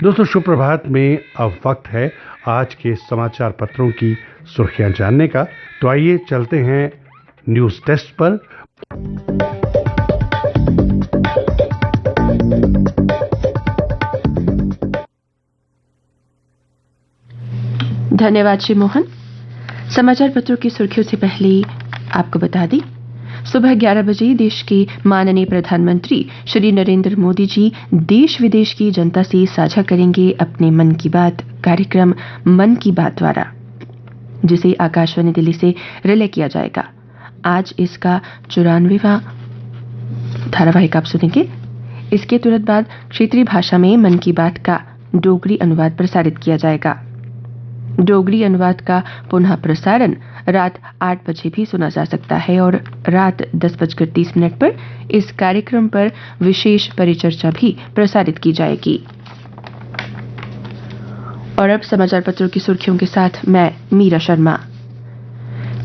दोस्तों सुप्रभात में अब वक्त है आज के समाचार पत्रों की सुर्खियां जानने का। तो आइए चलते हैं न्यूज डेस्क पर। धन्यवाद श्री मोहन। समाचार पत्रों की सुर्खियों से पहले आपको बता दें, सुबह 11 बजे देश के माननीय प्रधानमंत्री श्री नरेंद्र मोदी जी देश विदेश की जनता से साझा करेंगे अपने मन की बात कार्यक्रम मन की बात द्वारा, जिसे आकाशवाणी दिल्ली से रिले किया जाएगा। आज इसका 94वां धारावाहिक आप सुनेंगे। इसके तुरंत बाद क्षेत्रीय भाषा में मन की बात का डोगरी अनुवाद प्रसारित किया जाएगा। डोगरी अनुवाद का पुनः प्रसारण रात 8 बजे भी सुना जा सकता है और रात 10:30 पर इस कार्यक्रम पर विशेष परिचर्चा भी प्रसारित की जाएगी। और अब समाचार पत्रों की सुर्खियों के साथ मैं मीरा शर्मा।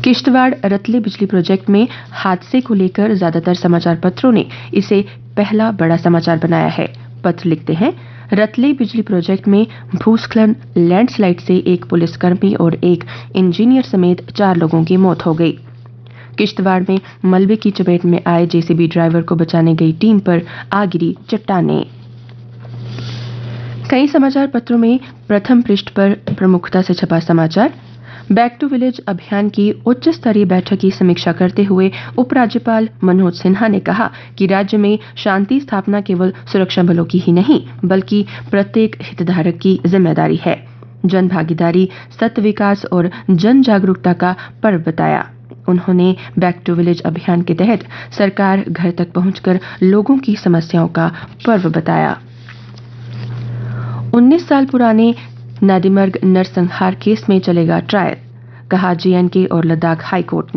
किश्तवाड़ रतले बिजली प्रोजेक्ट में हादसे को लेकर ज्यादातर समाचार पत्रों ने इसे पहला बड़ा समाचार बनाया है। पत्र लिखते हैं, रतले बिजली प्रोजेक्ट में भूस्खलन लैंडस्लाइड से एक पुलिसकर्मी और एक इंजीनियर समेत 4 लोगों की मौत हो गई। किश्तवाड़ में मलबे की चपेट में आए जेसीबी ड्राइवर को बचाने गई टीम पर आ गिरी चट्टानें। कई समाचार पत्रों में प्रथम पृष्ठ पर प्रमुखता से छपा समाचार, बैक टू विलेज अभियान की उच्च स्तरीय बैठक की समीक्षा करते हुए उपराज्यपाल मनोज सिन्हा ने कहा कि राज्य में शांति स्थापना केवल सुरक्षा बलों की ही नहीं बल्कि प्रत्येक हितधारक की जिम्मेदारी है। जन भागीदारी, सत्य विकास और जन जागरूकता का पर्व बताया। उन्होंने बैक टू विलेज अभियान के तहत सरकार घर तक पहुंचकर लोगों की समस्याओं का पर्व बताया। 19 साल पुराने नादिमर्ग नरसंहार केस में चलेगा ट्रायल, कहा जेएनके और लद्दाख हाईकोर्ट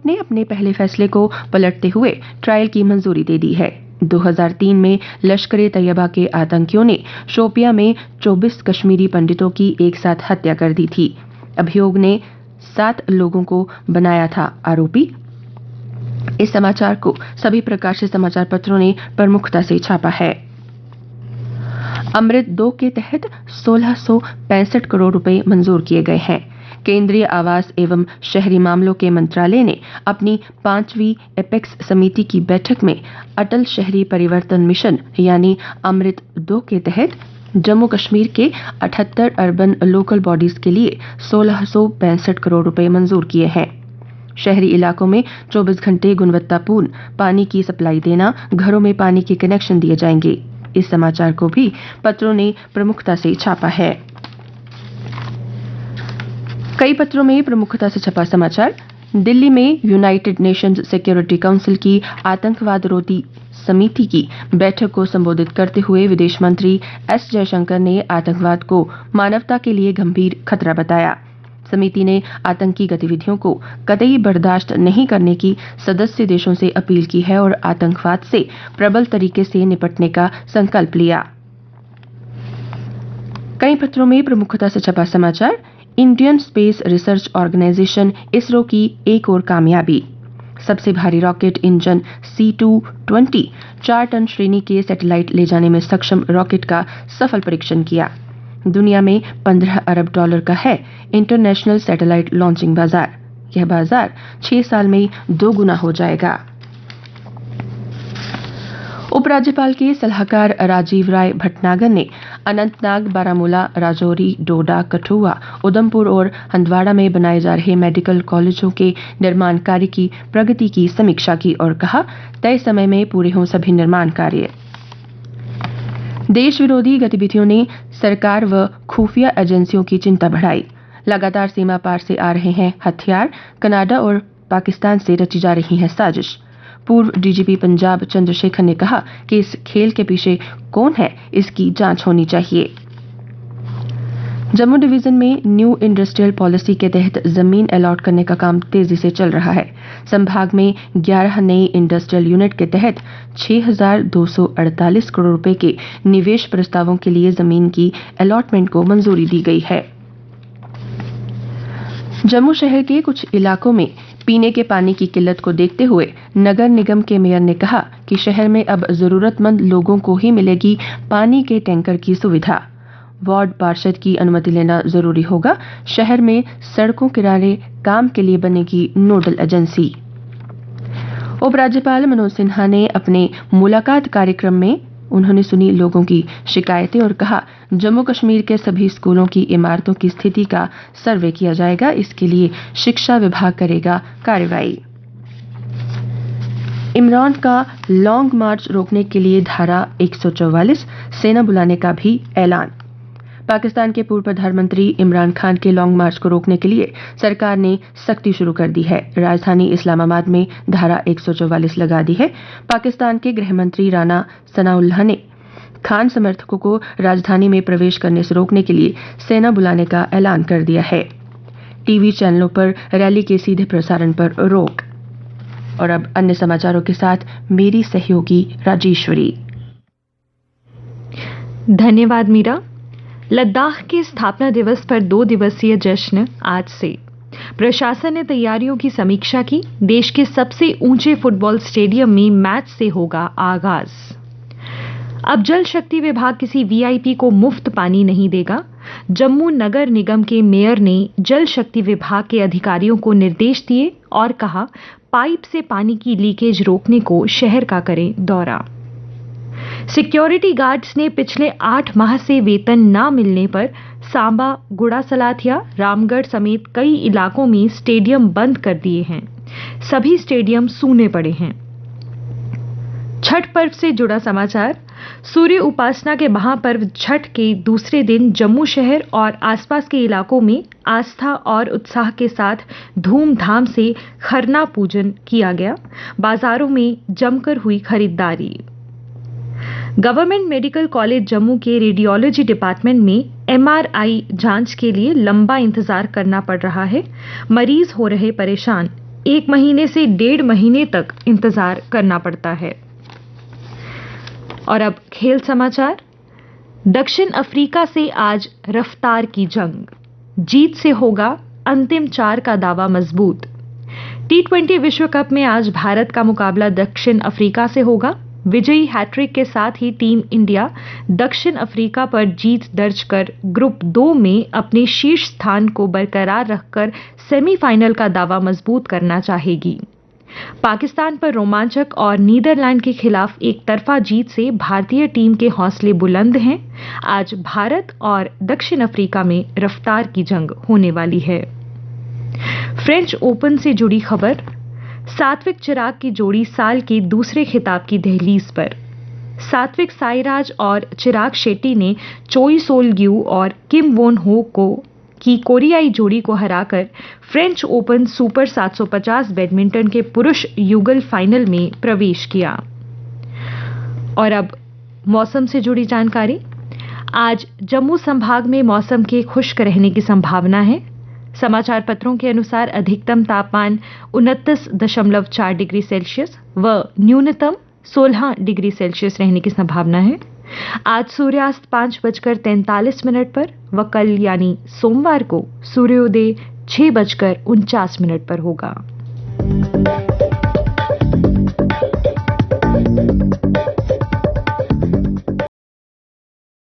ने अपने पहले फैसले को पलटते हुए ट्रायल की मंजूरी दे दी है। 2003 में लश्कर-ए-तैयबा के आतंकियों ने शोपियां में 24 कश्मीरी पंडितों की एक साथ हत्या कर दी थी। अभियोग ने 7 लोगों को बनाया था आरोपी। इस समाचार को सभी प्रकाशित समाचार पत्रों ने प्रमुखता से छापा है। अमृत 2 के तहत 1665 करोड़ रुपए मंजूर किए गए हैं। केंद्रीय आवास एवं शहरी मामलों के मंत्रालय ने अपनी 5वीं एपेक्स समिति की बैठक में अटल शहरी परिवर्तन मिशन यानी अमृत 2 के तहत जम्मू कश्मीर के 78 अर्बन लोकल बॉडीज के लिए 1665 करोड़ रुपए मंजूर किए हैं। शहरी इलाकों में 24 घंटे गुणवत्तापूर्ण पानी की सप्लाई देना, घरों में पानी के कनेक्शन दिए जाएंगे। इस समाचार को भी पत्रों ने प्रमुखता से छापा है। कई पत्रों में प्रमुखता से छपा समाचार, दिल्ली में यूनाइटेड नेशंस सिक्योरिटी काउंसिल की आतंकवाद रोधी समिति की बैठक को संबोधित करते हुए विदेश मंत्री एस जयशंकर ने आतंकवाद को मानवता के लिए गंभीर खतरा बताया। समिति ने आतंकी गतिविधियों को कतई बर्दाश्त नहीं करने की सदस्य देशों से अपील की है और आतंकवाद से प्रबल तरीके से निपटने का संकल्प लिया। कई पत्रों में प्रमुखता से छपा समाचार, Indian Space Research Organisation ISRO की एक और कामयाबी। सबसे भारी रॉकेट इंजन C220 4 टन श्रेणी के सैटेलाइट ले जाने में सक्षम रॉकेट का सफल परीक्षण किया। दुनिया में $15 अरब का है इंटरनेशनल सैटेलाइट लॉन्चिंग बाजार। यह बाजार 6 साल में 2 गुना हो जाएगा। उपराज्यपाल के सलाहकार राजीव राय भटनागर ने अनंतनाग, बारामूला, राजौरी, डोडा, कठुआ, उधमपुर और हंदवाड़ा में बनाए जा रहे मेडिकल कॉलेजों के निर्माण कार्य की प्रगति की समीक्षा की और कहा, तय समय में पूरे हों सभी निर्माण कार्य। देश विरोधी गतिविधियों ने सरकार व खुफिया एजेंसियों की चिंता बढ़ाई। लगातार सीमा पार से आ रहे हैं हथियार, कनाडा और पाकिस्तान से रची जा रही है साजिश। पूर्व डीजीपी पंजाब चंद्रशेखर ने कहा कि इस खेल के पीछे कौन है, इसकी जांच होनी चाहिए। जम्मू डिवीजन में न्यू इंडस्ट्रियल पॉलिसी के तहत जमीन अलॉट करने का काम तेजी से चल रहा है। संभाग में 11 नई इंडस्ट्रियल यूनिट के तहत 6,248 करोड़ रुपए के निवेश प्रस्तावों के लिए जमीन की अलॉटमेंट को मंजूरी दी गई है। जम्मू शहर के कुछ इलाकों में पीने के पानी की किल्लत को देखते हुए नगर निगम के मेयर ने कहा कि शहर में अब जरूरतमंद लोगों को ही मिलेगी पानी के टैंकर की सुविधा। वार्ड पार्षद की अनुमति लेना जरूरी होगा। शहर में सड़कों किनारे काम के लिए बनेगी नोडल एजेंसी। उपराज्यपाल मनोज सिन्हा ने अपने मुलाकात कार्यक्रम में उन्होंने सुनी लोगों की शिकायतें और कहा, जम्मू कश्मीर के सभी स्कूलों की इमारतों की स्थिति का सर्वे किया जाएगा। इसके लिए शिक्षा विभाग करेगा कार्रवाई। इमरान का लॉन्ग मार्च रोकने के लिए धारा 144 सेना बुलाने का भी ऐलान। पाकिस्तान के पूर्व प्रधानमंत्री इमरान खान के लॉन्ग मार्च को रोकने के लिए सरकार ने सख्ती शुरू कर दी है। राजधानी इस्लामाबाद में धारा 144 लगा दी है। पाकिस्तान के गृह मंत्री राना सनाउल्लाह ने खान समर्थकों को राजधानी में प्रवेश करने से रोकने के लिए सेना बुलाने का ऐलान कर दिया है। टीवी चैनलों पर रैली के सीधे प्रसारण पर रोक। और अब अन्य समाचारों के साथ मेरी सहयोगी राजेश्वरी। धन्यवाद मीरा। लद्दाख के स्थापना दिवस पर 2 दिवसीय जश्न आज से। प्रशासन ने तैयारियों की समीक्षा की। देश के सबसे ऊंचे फुटबॉल स्टेडियम में मैच से होगा आगाज। अब जल शक्ति विभाग किसी वीआईपी को मुफ्त पानी नहीं देगा। जम्मू नगर निगम के मेयर ने जल शक्ति विभाग के अधिकारियों को निर्देश दिए और कहा, पाइप से पानी की लीकेज रोकने को शहर का करें दौरा। सिक्योरिटी गार्ड्स ने पिछले 8 माह से वेतन न मिलने पर सांबा, गुड़ा सलाथिया, रामगढ़ समेत कई इलाकों में स्टेडियम बंद कर दिए हैं। सभी स्टेडियम सूने पड़े हैं। छठ पर्व से जुड़ा समाचार। सूर्य उपासना के महापर्व छठ के दूसरे दिन जम्मू शहर और आसपास के इलाकों में आस्था और उत्साह के साथ धूमधाम से खरना पूजन किया गया। बाजारों में जमकर हुई खरीदारी। गवर्नमेंट मेडिकल कॉलेज जम्मू के रेडियोलॉजी डिपार्टमेंट में एमआरआई जांच के लिए लंबा इंतजार करना पड़ रहा है। मरीज हो रहे परेशान। 1 महीने से 1.5 महीने तक इंतजार करना पड़ता है। और अब खेल समाचार। दक्षिण अफ्रीका से आज रफ्तार की जंग। जीत से होगा अंतिम 4 का दावा मजबूत। T20 विश्व कप में आज भारत का मुकाबला दक्षिण अफ्रीका से होगा। विजयी हैट्रिक के साथ ही टीम इंडिया दक्षिण अफ्रीका पर जीत दर्ज कर ग्रुप 2 में अपने शीर्ष स्थान को बरकरार रखकर सेमीफाइनल का दावा मजबूत करना चाहेगी। पाकिस्तान पर रोमांचक और नीदरलैंड के खिलाफ एक तरफा जीत से भारतीय टीम के हौसले बुलंद हैं। आज भारत और दक्षिण अफ्रीका में रफ्तार की जंग होने वाली है। फ्रेंच ओपन से जुड़ी खबर। सात्विक चिराग की जोड़ी साल के दूसरे खिताब की दहलीज पर। सात्विक साईराज और चिराग शेट्टी ने चोई सोल ग्यू और किम वोन हो की कोरियाई जोड़ी को हराकर फ्रेंच ओपन सुपर 750 बैडमिंटन के पुरुष युगल फाइनल में प्रवेश किया। और अब मौसम से जुड़ी जानकारी। आज जम्मू संभाग में मौसम के खुश्क रहने की संभावना है। समाचार पत्रों के अनुसार अधिकतम तापमान 29.4 डिग्री सेल्सियस व न्यूनतम 16 डिग्री सेल्सियस रहने की संभावना है। आज सूर्यास्त 5:43 पर व कल यानी सोमवार को सूर्योदय 6:49 पर होगा।